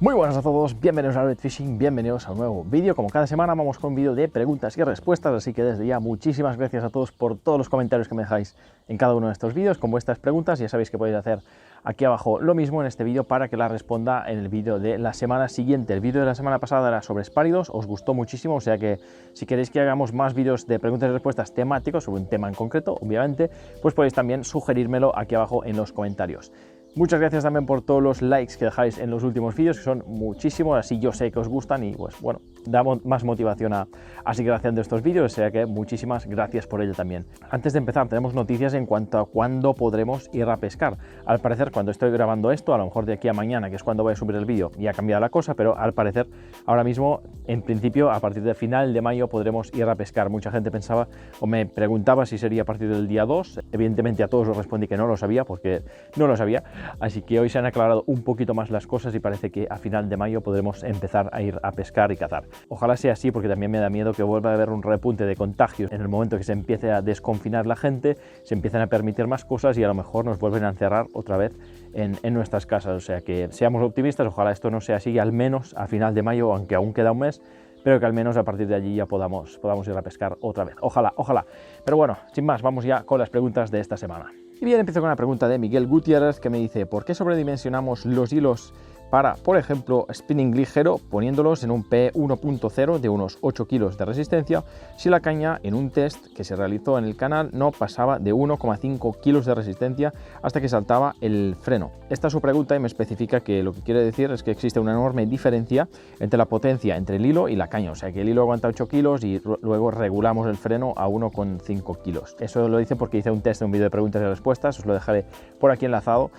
Muy buenas a todos, bienvenidos a Red Fishing, bienvenidos a un nuevo vídeo. Como cada semana vamos con un vídeo de preguntas y respuestas, así que desde ya muchísimas gracias a todos por todos los comentarios que me dejáis en cada uno de estos vídeos con vuestras preguntas. Ya sabéis que podéis hacer aquí abajo lo mismo en este vídeo para que las responda en el vídeo de la semana siguiente. El vídeo de la semana pasada era sobre espáridos, os gustó muchísimo, o sea que si queréis que hagamos más vídeos de preguntas y respuestas temáticos sobre un tema en concreto, obviamente, pues podéis también sugerírmelo aquí abajo en los comentarios. Muchas gracias también por todos los likes que dejáis en los últimos vídeos, que son muchísimos, así yo sé que os gustan y pues bueno, damos más motivación a seguir haciendo estos vídeos, o sea que muchísimas gracias por ello también. Antes de empezar, tenemos noticias en cuanto a cuándo podremos ir a pescar. Al parecer, cuando estoy grabando esto, a lo mejor de aquí a mañana, que es cuando voy a subir el vídeo, ya ha cambiado la cosa, pero al parecer ahora mismo, en principio, a partir del final de mayo podremos ir a pescar. Mucha gente pensaba o me preguntaba si sería a partir del día 2, evidentemente a todos os respondí que no lo sabía, porque no lo sabía. Así que hoy se han aclarado un poquito más las cosas y parece que a final de mayo podremos empezar a ir a pescar y cazar. Ojalá sea así, porque también me da miedo que vuelva a haber un repunte de contagios en el momento que se empiece a desconfinar la gente, se empiezan a permitir más cosas y a lo mejor nos vuelven a encerrar otra vez en nuestras casas. O sea que seamos optimistas, ojalá esto no sea así, al menos a final de mayo, aunque aún queda un mes, pero que al menos a partir de allí ya podamos ir a pescar otra vez. Ojalá, ojalá. Pero bueno, sin más, vamos ya con las preguntas de esta semana. Y bien, empiezo con una pregunta de Miguel Gutiérrez que me dice: ¿por qué sobredimensionamos los hilos para, por ejemplo, spinning ligero, poniéndolos en un P1.0 de unos 8 kilos de resistencia, si la caña en un test que se realizó en el canal no pasaba de 1,5 kilos de resistencia hasta que saltaba el freno? Esta es su pregunta y me especifica que lo que quiere decir es que existe una enorme diferencia entre la potencia entre el hilo y la caña, o sea que el hilo aguanta 8 kilos y luego regulamos el freno a 1,5 kilos. Eso lo dice porque hice un test en un vídeo de preguntas y respuestas, os lo dejaré por aquí enlazado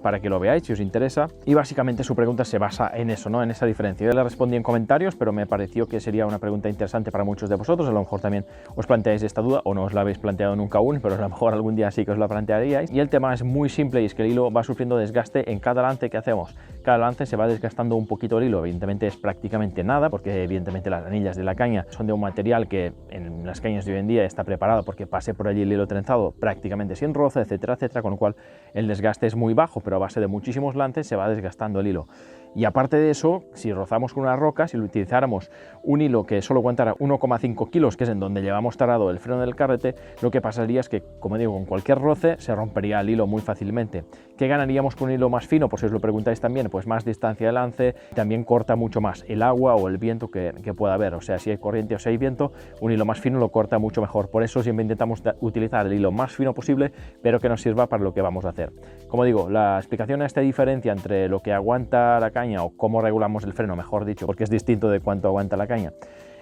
para que lo veáis si os interesa, y básicamente su pregunta se basa en eso, ¿no? En esa diferencia. Yo le respondí en comentarios, pero me pareció que sería una pregunta interesante para muchos de vosotros. A lo mejor también os planteáis esta duda o no os la habéis planteado nunca aún, pero a lo mejor algún día sí que os la plantearíais. Y el tema es muy simple, y es que el hilo va sufriendo desgaste en cada lance que hacemos. Cada lance se va desgastando un poquito el hilo, evidentemente es prácticamente nada, porque evidentemente las anillas de la caña son de un material que en las cañas de hoy en día está preparado porque pase por allí el hilo trenzado prácticamente sin roce, etcétera, etcétera, con lo cual el desgaste es muy bajo, pero a base de muchísimos lances se va desgastando el hilo. Y aparte de eso, si rozamos con una roca, si utilizáramos un hilo que solo aguantara 1,5 kilos, que es en donde llevamos tarado el freno del carrete, lo que pasaría es que, como digo, con cualquier roce se rompería el hilo muy fácilmente. ¿Qué ganaríamos con un hilo más fino? Por si os lo preguntáis también, pues más distancia de lance, también corta mucho más el agua o el viento que pueda haber. O sea, si hay corriente o si hay viento, un hilo más fino lo corta mucho mejor. Por eso siempre intentamos utilizar el hilo más fino posible, pero que nos sirva para lo que vamos a hacer. Como digo, la explicación a esta diferencia entre lo que aguanta la caña, o cómo regulamos el freno, mejor dicho, porque es distinto de cuánto aguanta la caña,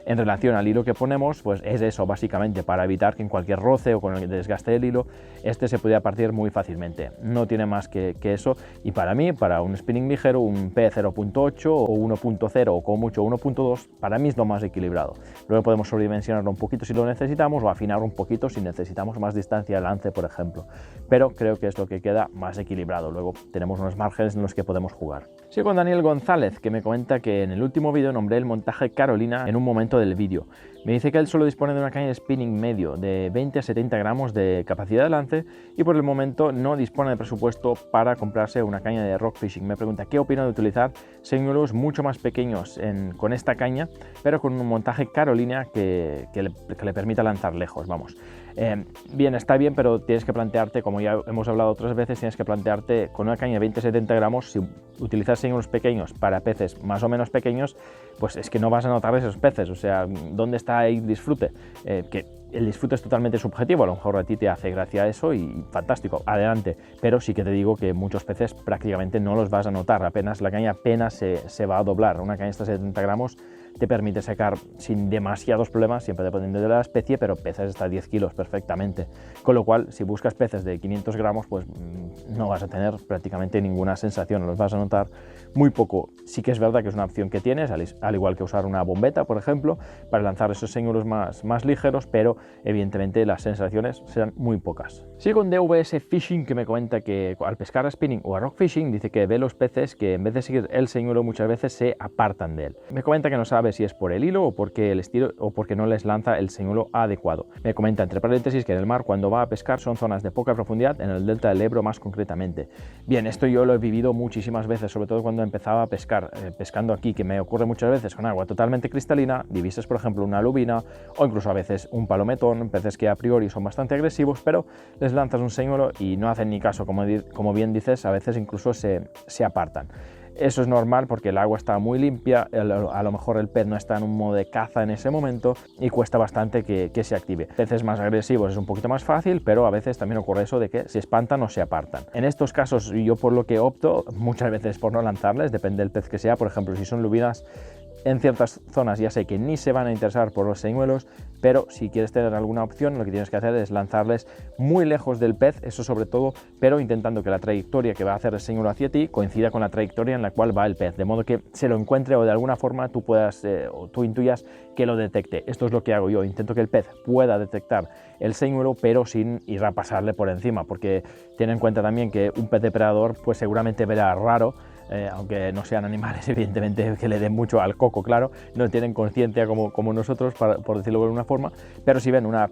en relación al hilo que ponemos, pues es eso básicamente, para evitar que en cualquier roce o con el desgaste del hilo, este se pueda partir muy fácilmente. No tiene más que eso, y para mí, para un spinning ligero, un P0.8 o 1.0 o como mucho 1.2, para mí es lo más equilibrado. Luego podemos sobredimensionarlo un poquito si lo necesitamos, o afinar un poquito si necesitamos más distancia de lance, por ejemplo. Pero creo que es lo que queda más equilibrado. Luego tenemos unos márgenes en los que podemos jugar. Sigo con Daniel González, que me comenta que en el último vídeo nombré el montaje Carolina en un momento del vídeo. Me dice que él solo dispone de una caña de spinning medio de 20 a 70 gramos de capacidad de lance y por el momento no dispone de presupuesto para comprarse una caña de rock fishing. Me pregunta qué opino de utilizar señuelos mucho más pequeños con esta caña, pero con un montaje Carolina que le permita lanzar lejos, vamos. Bien, está bien, pero tienes que plantearte, como ya hemos hablado otras veces, tienes que plantearte con una caña de 20-70 gramos, si utilizas señuelos pequeños para peces más o menos pequeños, pues es que no vas a notar esos peces. O sea, ¿dónde está el disfrute? Que el disfrute es totalmente subjetivo, a lo mejor a ti te hace gracia eso y fantástico, adelante, pero sí que te digo que muchos peces prácticamente no los vas a notar, apenas la caña se va a doblar. Una caña de 70 gramos te permite sacar sin demasiados problemas, siempre dependiendo de la especie, pero peces hasta 10 kilos perfectamente, con lo cual si buscas peces de 500 gramos pues no vas a tener prácticamente ninguna sensación, los vas a notar muy poco. Sí que es verdad que es una opción que tienes, al igual que usar una bombeta, por ejemplo, para lanzar esos señuelos más ligeros, pero evidentemente las sensaciones serán muy pocas. Sigo con DVS Fishing, que me comenta que al pescar a spinning o a rock fishing dice que ve los peces que en vez de seguir el señuelo muchas veces se apartan de él. Me comenta que no sabe sabe si es por el hilo o porque el estilo o porque no les lanza el señuelo adecuado. Me comenta entre paréntesis que en el mar cuando va a pescar son zonas de poca profundidad, en el delta del Ebro más concretamente. Bien, esto yo lo he vivido muchísimas veces, sobre todo cuando empezaba a pescar, pescando aquí, que me ocurre muchas veces con agua totalmente cristalina, divisas por ejemplo una lubina o incluso a veces un palometón, peces que a priori son bastante agresivos, pero les lanzas un señuelo y no hacen ni caso, como bien dices, a veces incluso se apartan. Eso es normal porque el agua está muy limpia, a lo mejor el pez no está en un modo de caza en ese momento y cuesta bastante que se active. Peces más agresivos es un poquito más fácil, pero a veces también ocurre eso de que se espantan o se apartan. En estos casos yo por lo que opto muchas veces por no lanzarles, depende del pez que sea. Por ejemplo, si son lubinas, en ciertas zonas ya sé que ni se van a interesar por los señuelos, pero si quieres tener alguna opción, lo que tienes que hacer es lanzarles muy lejos del pez, eso sobre todo, pero intentando que la trayectoria que va a hacer el señuelo hacia ti coincida con la trayectoria en la cual va el pez, de modo que se lo encuentre o de alguna forma tú puedas o tú intuyas que lo detecte. Esto es lo que hago yo, intento que el pez pueda detectar el señuelo, pero sin ir a pasarle por encima, porque ten en cuenta también que un pez depredador pues seguramente verá raro, aunque no sean animales evidentemente que le den mucho al coco, claro, no tienen conciencia como nosotros, por decirlo de alguna forma, pero si ven una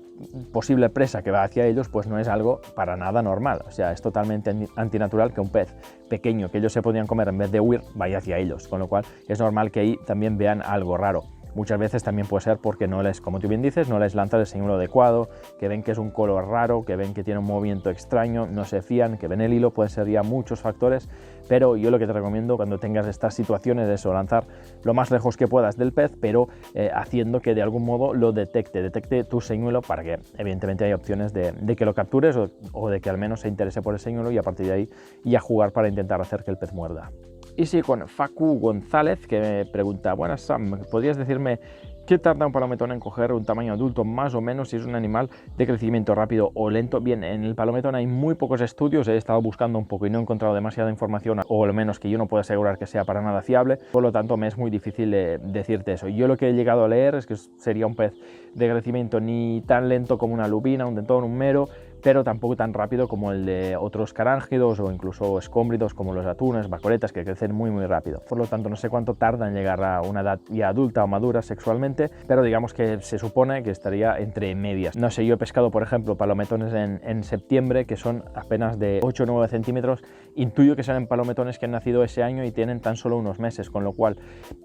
posible presa que va hacia ellos, pues no es algo para nada normal. O sea, es totalmente antinatural que un pez pequeño que ellos se podían comer en vez de huir vaya hacia ellos, con lo cual es normal que ahí también vean algo raro. Muchas veces también puede ser porque no les, como tú bien dices, no les lanzas el señuelo adecuado, que ven que es un color raro, que ven que tiene un movimiento extraño, no se fían, que ven el hilo, pueden ser ya muchos factores, pero yo lo que te recomiendo cuando tengas estas situaciones es eso, lanzar lo más lejos que puedas del pez, pero haciendo que de algún modo lo detecte tu señuelo para que evidentemente haya opciones de que lo captures o de que al menos se interese por el señuelo y a partir de ahí ya jugar para intentar hacer que el pez muerda. Y sí, con Facu González, que me pregunta: buenas Sam, ¿podrías decirme qué tarda un palometón en coger un tamaño adulto más o menos si es un animal de crecimiento rápido o lento? Bien, en el palometón hay muy pocos estudios, he estado buscando un poco y no he encontrado demasiada información, o al menos que yo no puedo asegurar que sea para nada fiable, por lo tanto me es muy difícil decirte eso. Yo lo que he llegado a leer es que sería un pez de crecimiento ni tan lento como una lubina, un dentón, un mero, pero tampoco tan rápido como el de otros carángidos o incluso escómbridos como los atunes, bacoletas, que crecen muy rápido. Por lo tanto, no sé cuánto tarda en llegar a una edad ya adulta o madura sexualmente, pero digamos que se supone que estaría entre medias. No sé, yo he pescado, por ejemplo, palometones en septiembre que son apenas de 8 o 9 centímetros. Intuyo que son palometones que han nacido ese año y tienen tan solo unos meses, con lo cual,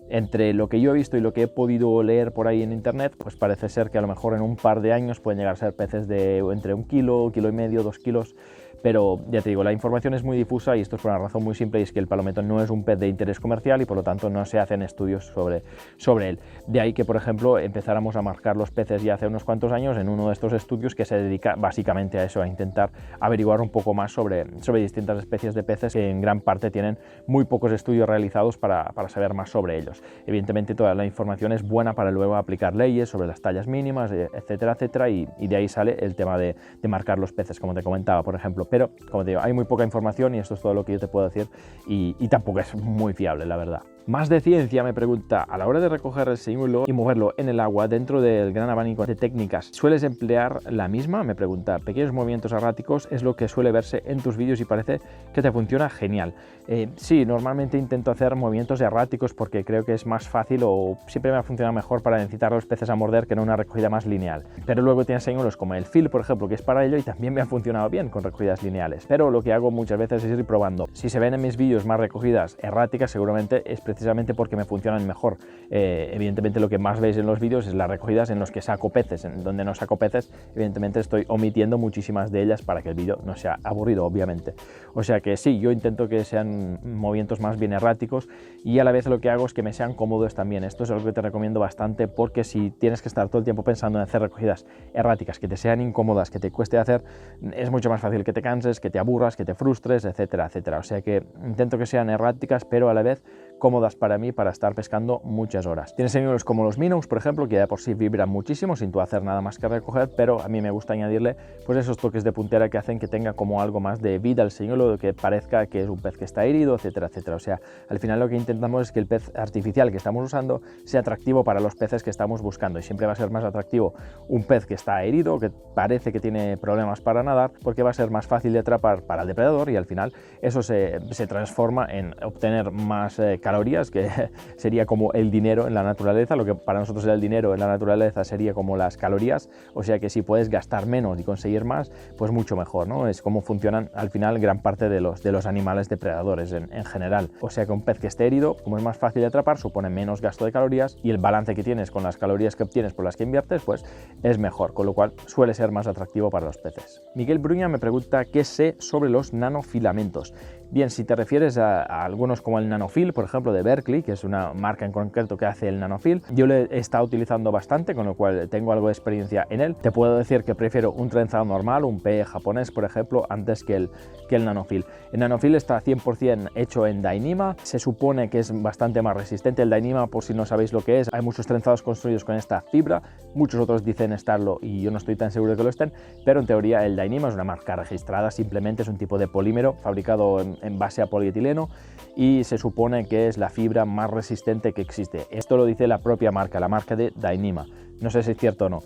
entre lo que yo he visto y lo que he podido leer por ahí en internet, pues parece ser que a lo mejor en un par de años pueden llegar a ser peces de entre 1 kilo, kilo y medio, 2 kilos, pero ya te digo, la información es muy difusa y esto es por una razón muy simple, y es que el palometón no es un pez de interés comercial y por lo tanto no se hacen estudios sobre él. De ahí que, por ejemplo, empezáramos a marcar los peces ya hace unos cuantos años en uno de estos estudios que se dedica básicamente a eso, a intentar averiguar un poco más sobre distintas especies de peces que en gran parte tienen muy pocos estudios realizados para saber más sobre ellos. Evidentemente toda la información es buena para luego aplicar leyes sobre las tallas mínimas, etcétera, etcétera, y de ahí sale el tema de marcar los peces, como te comentaba, por ejemplo. Pero, como te digo, hay muy poca información y esto es todo lo que yo te puedo decir y tampoco es muy fiable, la verdad. Más de ciencia me pregunta: a la hora de recoger el señuelo y moverlo en el agua dentro del gran abanico de técnicas, ¿sueles emplear la misma? Me pregunta. Pequeños movimientos erráticos es lo que suele verse en tus vídeos y parece que te funciona genial. Sí, normalmente intento hacer movimientos erráticos porque creo que es más fácil o siempre me ha funcionado mejor para incitar a los peces a morder que en una recogida más lineal. Pero luego tienes señuelos como el fil, por ejemplo, que es para ello y también me ha funcionado bien con recogidas lineales. Pero lo que hago muchas veces es ir probando. Si se ven en mis vídeos más recogidas erráticas, seguramente es precisamente porque me funcionan mejor. Evidentemente lo que más veis en los vídeos es las recogidas en los que saco peces. En donde no saco peces, evidentemente estoy omitiendo muchísimas de ellas para que el vídeo no sea aburrido, obviamente. O sea que sí, yo intento que sean movimientos más bien erráticos y a la vez lo que hago es que me sean cómodos también. Esto es algo que te recomiendo bastante, porque si tienes que estar todo el tiempo pensando en hacer recogidas erráticas que te sean incómodas, que te cueste hacer, es mucho más fácil que te canses, que te aburras, que te frustres, etcétera, etcétera. O sea que intento que sean erráticas, pero a la vez cómodas para mí para estar pescando muchas horas. Tienes señuelos como los minnows, por ejemplo, que ya de por sí vibran muchísimo sin tú hacer nada más que recoger, pero a mí me gusta añadirle pues esos toques de puntera que hacen que tenga como algo más de vida el señuelo, que parezca que es un pez que está herido, etcétera, etcétera. O sea, al final lo que intentamos es que el pez artificial que estamos usando sea atractivo para los peces que estamos buscando, y siempre va a ser más atractivo un pez que está herido, que parece que tiene problemas para nadar, porque va a ser más fácil fácil de atrapar para el depredador y al final eso se transforma en obtener más calorías, que sería como el dinero en la naturaleza. Lo que para nosotros era el dinero en la naturaleza sería como las calorías, o sea que si puedes gastar menos y conseguir más, pues mucho mejor, ¿no? Es como funcionan al final gran parte de los animales depredadores en general. O sea que un pez que esté herido, como es más fácil de atrapar, supone menos gasto de calorías y el balance que tienes con las calorías que obtienes por las que inviertes, pues es mejor, con lo cual suele ser más atractivo para los peces. Miguel Bruña me pregunta qué sé sobre los nanofilamentos. Bien, si te refieres a algunos como el Nanofil, por ejemplo, de Berkeley, que es una marca en concreto que hace el Nanofil, yo lo he estado utilizando bastante, con lo cual tengo algo de experiencia en él. Te puedo decir que prefiero un trenzado normal, un PE japonés, por ejemplo, antes que el Nanofil. El Nanofil está 100% hecho en Dyneema, se supone que es bastante más resistente. El Dyneema, por si no sabéis lo que es, hay muchos trenzados construidos con esta fibra, muchos otros dicen estarlo y yo no estoy tan seguro de que lo estén, pero en teoría el Dyneema es una marca registrada, simplemente es un tipo de polímero fabricado en base a polietileno y se supone que es la fibra más resistente que existe. Esto lo dice la propia marca, la marca de Dyneema. No sé si es cierto o no.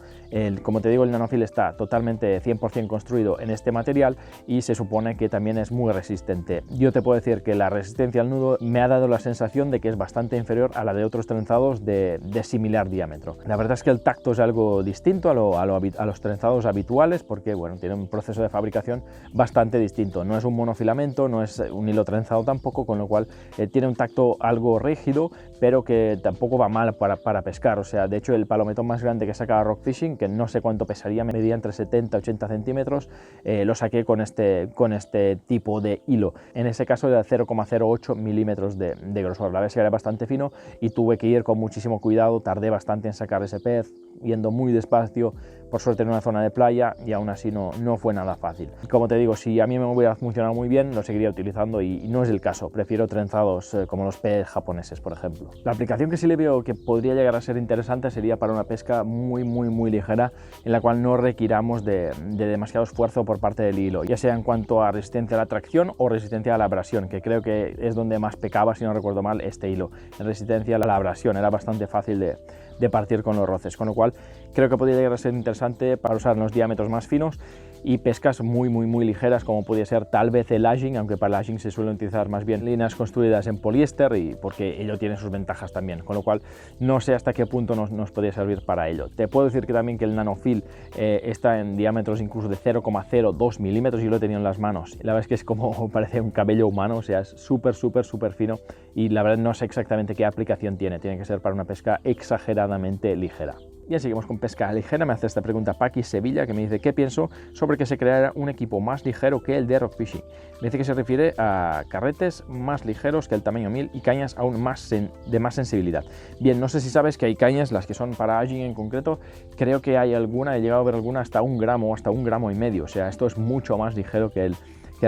Como te digo, el Nanofil está totalmente 100% construido en este material y se supone que también es muy resistente. Yo te puedo decir que la resistencia al nudo me ha dado la sensación de que es bastante inferior a la de otros trenzados de similar diámetro. La verdad es que el tacto es algo distinto a los trenzados habituales porque bueno, tiene un proceso de fabricación bastante distinto. No es un monofilamento, no es un hilo trenzado tampoco, con lo cual tiene un tacto algo rígido, pero que tampoco va mal para pescar. O sea, de hecho el palometón más grande que sacaba Rock Fishing, que no sé cuánto pesaría, medía entre 70 y 80 centímetros, lo saqué con este tipo de hilo. En ese caso era 0,08 milímetros de grosor. La verdad es que era bastante fino y tuve que ir con muchísimo cuidado, tardé bastante en sacar ese pez, yendo muy despacio, por suerte en una zona de playa, y aún así no fue nada fácil. Como te digo, si a mí me hubiera funcionado muy bien, lo seguiría utilizando y no es el caso. Prefiero trenzados como los PE japoneses, por ejemplo. La aplicación que sí le veo que podría llegar a ser interesante sería para una pesca muy ligera, en la cual no requiramos de demasiado esfuerzo por parte del hilo, ya sea en cuanto a resistencia a la tracción o resistencia a la abrasión, que creo que es donde más pecaba, si no recuerdo mal, este hilo. En resistencia a la abrasión era bastante fácil de partir con los roces, con lo cual creo que podría llegar a ser interesante para usar en los diámetros más finos y pescas muy ligeras, como podría ser tal vez el edging, aunque para el edging se suelen utilizar más bien líneas construidas en poliéster, y porque ello tiene sus ventajas también, con lo cual no sé hasta qué punto nos podría servir para ello. Te puedo decir que también que el Nanofil está en diámetros incluso de 0,02 milímetros, yo lo he tenido en las manos, la verdad es que es como parece un cabello humano, o sea, es súper fino, y la verdad no sé exactamente qué aplicación tiene que ser para una pesca exageradamente ligera. Ya seguimos con pesca ligera. Me hace esta pregunta Paqui Sevilla, que me dice qué pienso sobre que se creara un equipo más ligero que el de Rock Fishing. Me dice que se refiere a carretes más ligeros que el tamaño 1000 y cañas aún de más sensibilidad. Bien, no sé si sabes que hay cañas, las que son para edging en concreto, creo que hay alguna, he llegado a ver alguna hasta 1 gramo o hasta 1,5 gramos, o sea, esto es mucho más ligero que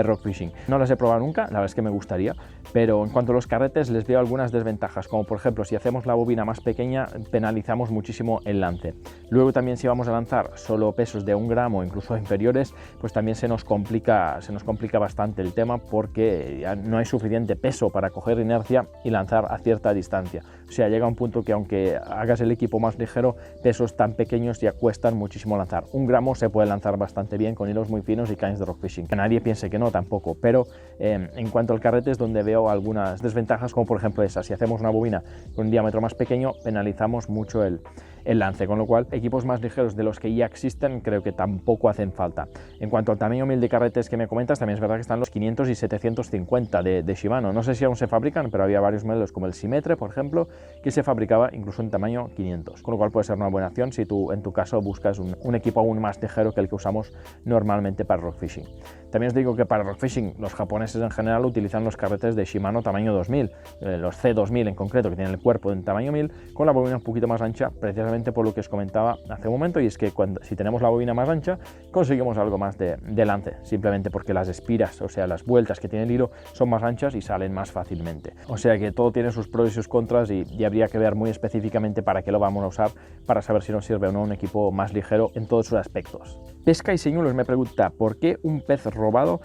Rock Fishing. No las he probado nunca, la verdad es que me gustaría, pero en cuanto a los carretes les veo algunas desventajas, como por ejemplo si hacemos la bobina más pequeña penalizamos muchísimo el lance. Luego también si vamos a lanzar solo pesos de 1 gramo o incluso inferiores, pues también se nos complica bastante el tema, porque ya no hay suficiente peso para coger inercia y lanzar a cierta distancia. O sea, llega un punto que aunque hagas el equipo más ligero, pesos tan pequeños ya cuestan muchísimo lanzar. 1 gramo se puede lanzar bastante bien con hilos muy finos y cañas de Rock Fishing. Que nadie piense que no, tampoco, pero en cuanto al carrete es donde veo algunas desventajas, como por ejemplo esa: si hacemos una bobina con un diámetro más pequeño penalizamos mucho el lance, con lo cual equipos más ligeros de los que ya existen creo que tampoco hacen falta. En cuanto al tamaño 1000 de carretes que me comentas, también es verdad que están los 500 y 750 de Shimano. No sé si aún se fabrican, pero había varios modelos como el Symetre, por ejemplo, que se fabricaba incluso en tamaño 500, con lo cual puede ser una buena opción si tú en tu caso buscas un equipo aún más ligero que el que usamos normalmente para Rock Fishing. También os digo que para Rock Fishing los japoneses en general utilizan los carretes de Shimano tamaño 2000, los C2000 en concreto, que tienen el cuerpo en tamaño 1000 con la bobina un poquito más ancha, precisamente por lo que os comentaba hace un momento, y es que si tenemos la bobina más ancha conseguimos algo más de lance, simplemente porque las espiras, o sea, las vueltas que tiene el hilo son más anchas y salen más fácilmente. O sea que todo tiene sus pros y sus contras, y habría que ver muy específicamente para qué lo vamos a usar para saber si nos sirve o no un equipo más ligero en todos sus aspectos. Pesca y Señuelos me pregunta ¿por qué un pez robado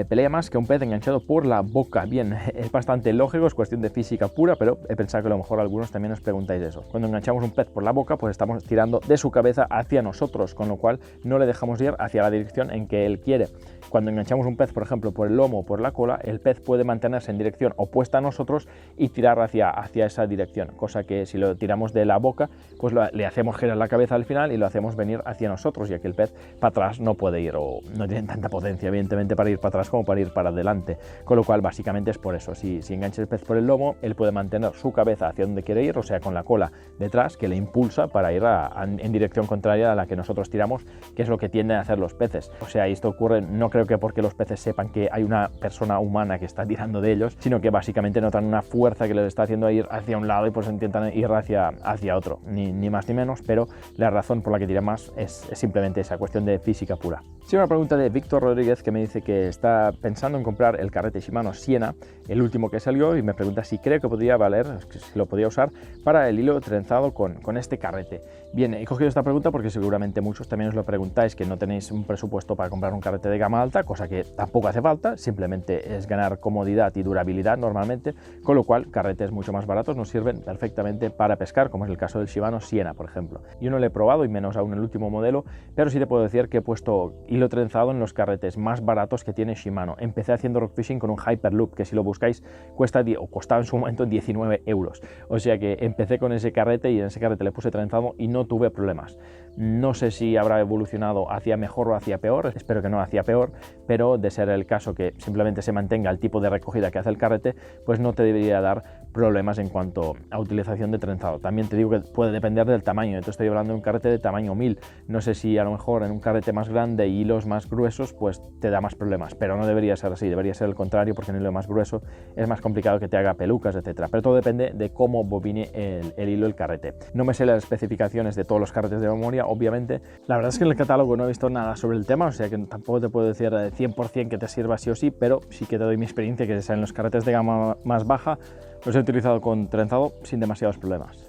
pelea más que un pez enganchado por la boca? Bien, es bastante lógico, es cuestión de física pura, pero he pensado que a lo mejor algunos también os preguntáis eso. Cuando enganchamos un pez por la boca, pues estamos tirando de su cabeza hacia nosotros, con lo cual no le dejamos ir hacia la dirección en que él quiere. Cuando enganchamos un pez, por ejemplo, por el lomo o por la cola, el pez puede mantenerse en dirección opuesta a nosotros y tirar hacia esa dirección, cosa que si lo tiramos de la boca, pues le hacemos girar la cabeza al final y lo hacemos venir hacia nosotros, ya que el pez para atrás no puede ir, o no tiene tanta potencia, evidentemente, para ir para atrás como para ir para adelante, con lo cual básicamente es por eso. Si enganchas el pez por el lomo, él puede mantener su cabeza hacia donde quiere ir, o sea, con la cola detrás, que le impulsa para ir en dirección contraria a la que nosotros tiramos, que es lo que tienden a hacer los peces. O sea, esto ocurre, no creo que porque los peces sepan que hay una persona humana que está tirando de ellos, sino que básicamente notan una fuerza que les está haciendo ir hacia un lado y pues intentan ir hacia otro, ni más ni menos, pero la razón por la que tira más es simplemente esa cuestión de física pura. Sí, una pregunta de Víctor Rodríguez, que me dice que está pensando en comprar el carrete Shimano Siena, el último que salió, y me pregunta si creo que podría valer, si lo podría usar para el hilo trenzado con este carrete. Bien, he cogido esta pregunta porque seguramente muchos también os lo preguntáis, que no tenéis un presupuesto para comprar un carrete de gama alta, cosa que tampoco hace falta, simplemente es ganar comodidad y durabilidad normalmente, con lo cual carretes mucho más baratos nos sirven perfectamente para pescar, como es el caso del Shimano Siena, por ejemplo. Yo no lo he probado, y menos aún el último modelo, pero sí te puedo decir que he puesto hilo trenzado en los carretes más baratos que tiene Shimano. Empecé haciendo rock fishing con un Hyperloop, que si lo buscáis costaba en su momento 19 euros, o sea que empecé con ese carrete y en ese carrete le puse trenzado y no tuve problemas. No sé si habrá evolucionado hacia mejor o hacia peor, espero que no hacia peor, pero de ser el caso que simplemente se mantenga el tipo de recogida que hace el carrete, pues no te debería dar problemas en cuanto a utilización de trenzado. También te digo que puede depender del tamaño, yo te estoy hablando de un carrete de tamaño 1000, no sé si a lo mejor en un carrete más grande y hilos más gruesos pues te da más problemas, pero no debería ser así, debería ser el contrario, porque en el hilo más grueso es más complicado que te haga pelucas, etcétera. Pero todo depende de cómo bobine el hilo el carrete. No me sé las especificaciones de todos los carretes de memoria, obviamente. La verdad es que en el catálogo no he visto nada sobre el tema, o sea que tampoco te puedo decir 100% que te sirva sí o sí, pero sí que te doy mi experiencia, que en los carretes de gama más baja los he utilizado con trenzado sin demasiados problemas.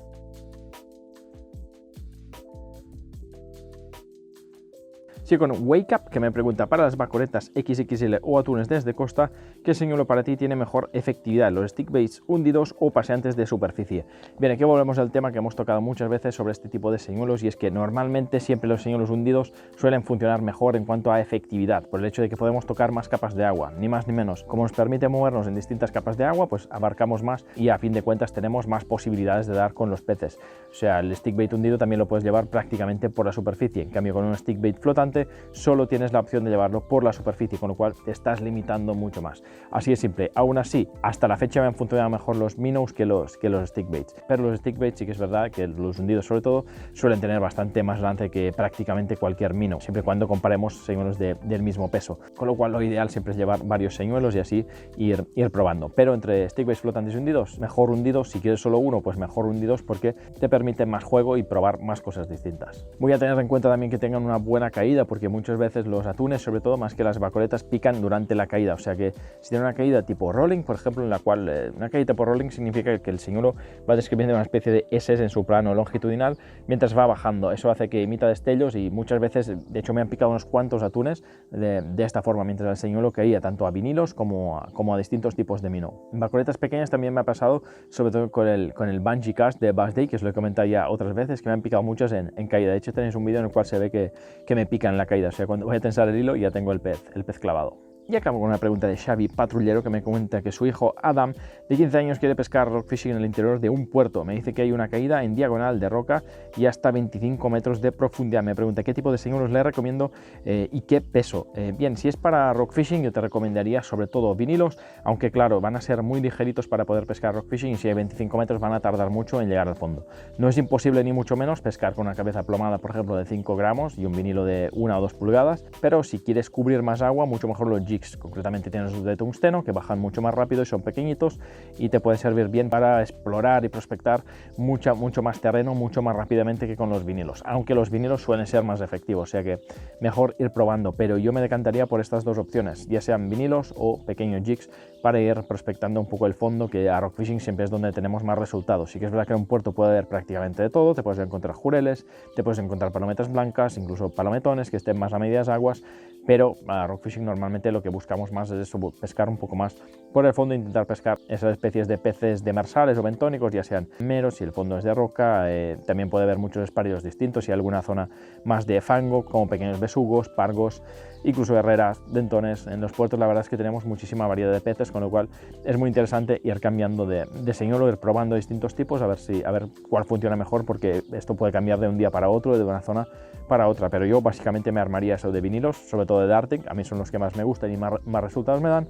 Sí, con Wake Up, que me pregunta para las baconetas XXL o atunes desde costa, ¿qué señuelo para ti tiene mejor efectividad, los stickbaits hundidos o paseantes de superficie? Bien, aquí volvemos al tema que hemos tocado muchas veces sobre este tipo de señuelos, y es que normalmente siempre los señuelos hundidos suelen funcionar mejor en cuanto a efectividad, por el hecho de que podemos tocar más capas de agua, ni más ni menos. Como nos permite movernos en distintas capas de agua, pues abarcamos más y a fin de cuentas tenemos más posibilidades de dar con los peces. O sea, el stickbait hundido también lo puedes llevar prácticamente por la superficie, en cambio con un stickbait flotante solo tienes la opción de llevarlo por la superficie, con lo cual te estás limitando mucho más. Así de simple. Aún así, hasta la fecha me han funcionado mejor los minnows que los stickbaits, pero los stickbaits sí que es verdad que los hundidos sobre todo suelen tener bastante más lance que prácticamente cualquier minnow, siempre y cuando comparemos señuelos del mismo peso, con lo cual lo ideal siempre es llevar varios señuelos y así ir probando. Pero entre stickbaits flotantes y hundidos, mejor hundidos. Si quieres solo uno, pues mejor hundidos, porque te permiten más juego y probar más cosas distintas. Voy a tener en cuenta también que tengan una buena caída, porque muchas veces los atunes, sobre todo más que las bacoletas, pican durante la caída. O sea que si tiene una caída tipo rolling, por ejemplo, en la cual una caída tipo rolling significa que el señuelo va describiendo una especie de S en su plano longitudinal mientras va bajando. Eso hace que imita destellos, y muchas veces, de hecho me han picado unos cuantos atunes de esta forma, mientras el señuelo caía tanto a vinilos como a distintos tipos de minnow. En bacoletas pequeñas también me ha pasado, sobre todo con el bungee cast de Bass Day, que os lo he comentado ya otras veces, que me han picado muchas en caída. De hecho tenéis un vídeo en el cual se ve que me pican en la caída. O sea, cuando voy a tensar el hilo ya tengo el pez clavado. Y acabo con una pregunta de Xavi Patrullero, que me comenta que su hijo Adam, de 15 años, quiere pescar rock fishing en el interior de un puerto. Me dice que hay una caída en diagonal de roca y hasta 25 metros de profundidad. Me pregunta qué tipo de señuelos le recomiendo y qué peso. Bien, si es para rock fishing, yo te recomendaría sobre todo vinilos, aunque claro, van a ser muy ligeritos para poder pescar rock fishing, y si hay 25 metros van a tardar mucho en llegar al fondo. No es imposible ni mucho menos pescar con una cabeza plomada, por ejemplo, de 5 gramos y un vinilo de 1 o 2 pulgadas, pero si quieres cubrir más agua, mucho mejor los jigs. Concretamente tienes los de tungsteno, que bajan mucho más rápido y son pequeñitos, y te puede servir bien para explorar y prospectar mucho más terreno, mucho más rápidamente que con los vinilos, aunque los vinilos suelen ser más efectivos, o sea que mejor ir probando. Pero yo me decantaría por estas dos opciones, ya sean vinilos o pequeños jigs, para ir prospectando un poco el fondo, que a rock fishing siempre es donde tenemos más resultados. Sí que es verdad que en un puerto puede haber prácticamente de todo, te puedes encontrar jureles, te puedes encontrar palometas blancas, incluso palometones que estén más a medias aguas, pero a rock fishing normalmente lo que buscamos más es eso, pescar un poco más por el fondo, intentar pescar esas especies de peces demersales o bentónicos, ya sean meros, si el fondo es de roca. También puede haber muchos espáridos distintos, si hay alguna zona más de fango, como pequeños besugos, pargos, incluso herreras, dentones. En los puertos la verdad es que tenemos muchísima variedad de peces, con lo cual es muy interesante ir cambiando de señuelo, ir probando distintos tipos, a ver cuál funciona mejor, porque esto puede cambiar de un día para otro, de una zona para otra. Pero yo básicamente me armaría eso de vinilos, sobre todo de Darting, a mí son los que más me gustan y más resultados me dan,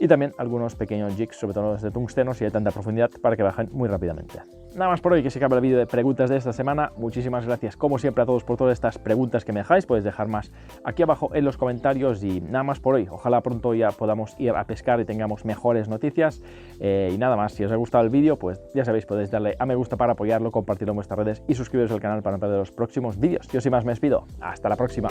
y también algunos pequeños jigs, sobre todo los de tungsteno, si hay tanta profundidad, para que bajen muy rápidamente. Nada más por hoy, que se acaba el vídeo de preguntas de esta semana. Muchísimas gracias como siempre a todos por todas estas preguntas que me dejáis, podéis dejar más aquí abajo en los comentarios, y nada más por hoy. Ojalá pronto ya podamos ir a pescar y tengamos mejores noticias, y nada más. Si os ha gustado el vídeo, pues ya sabéis, podéis darle a me gusta para apoyarlo, compartirlo en vuestras redes y suscribiros al canal para no perder los próximos vídeos. Yo sin más me despido, hasta la próxima.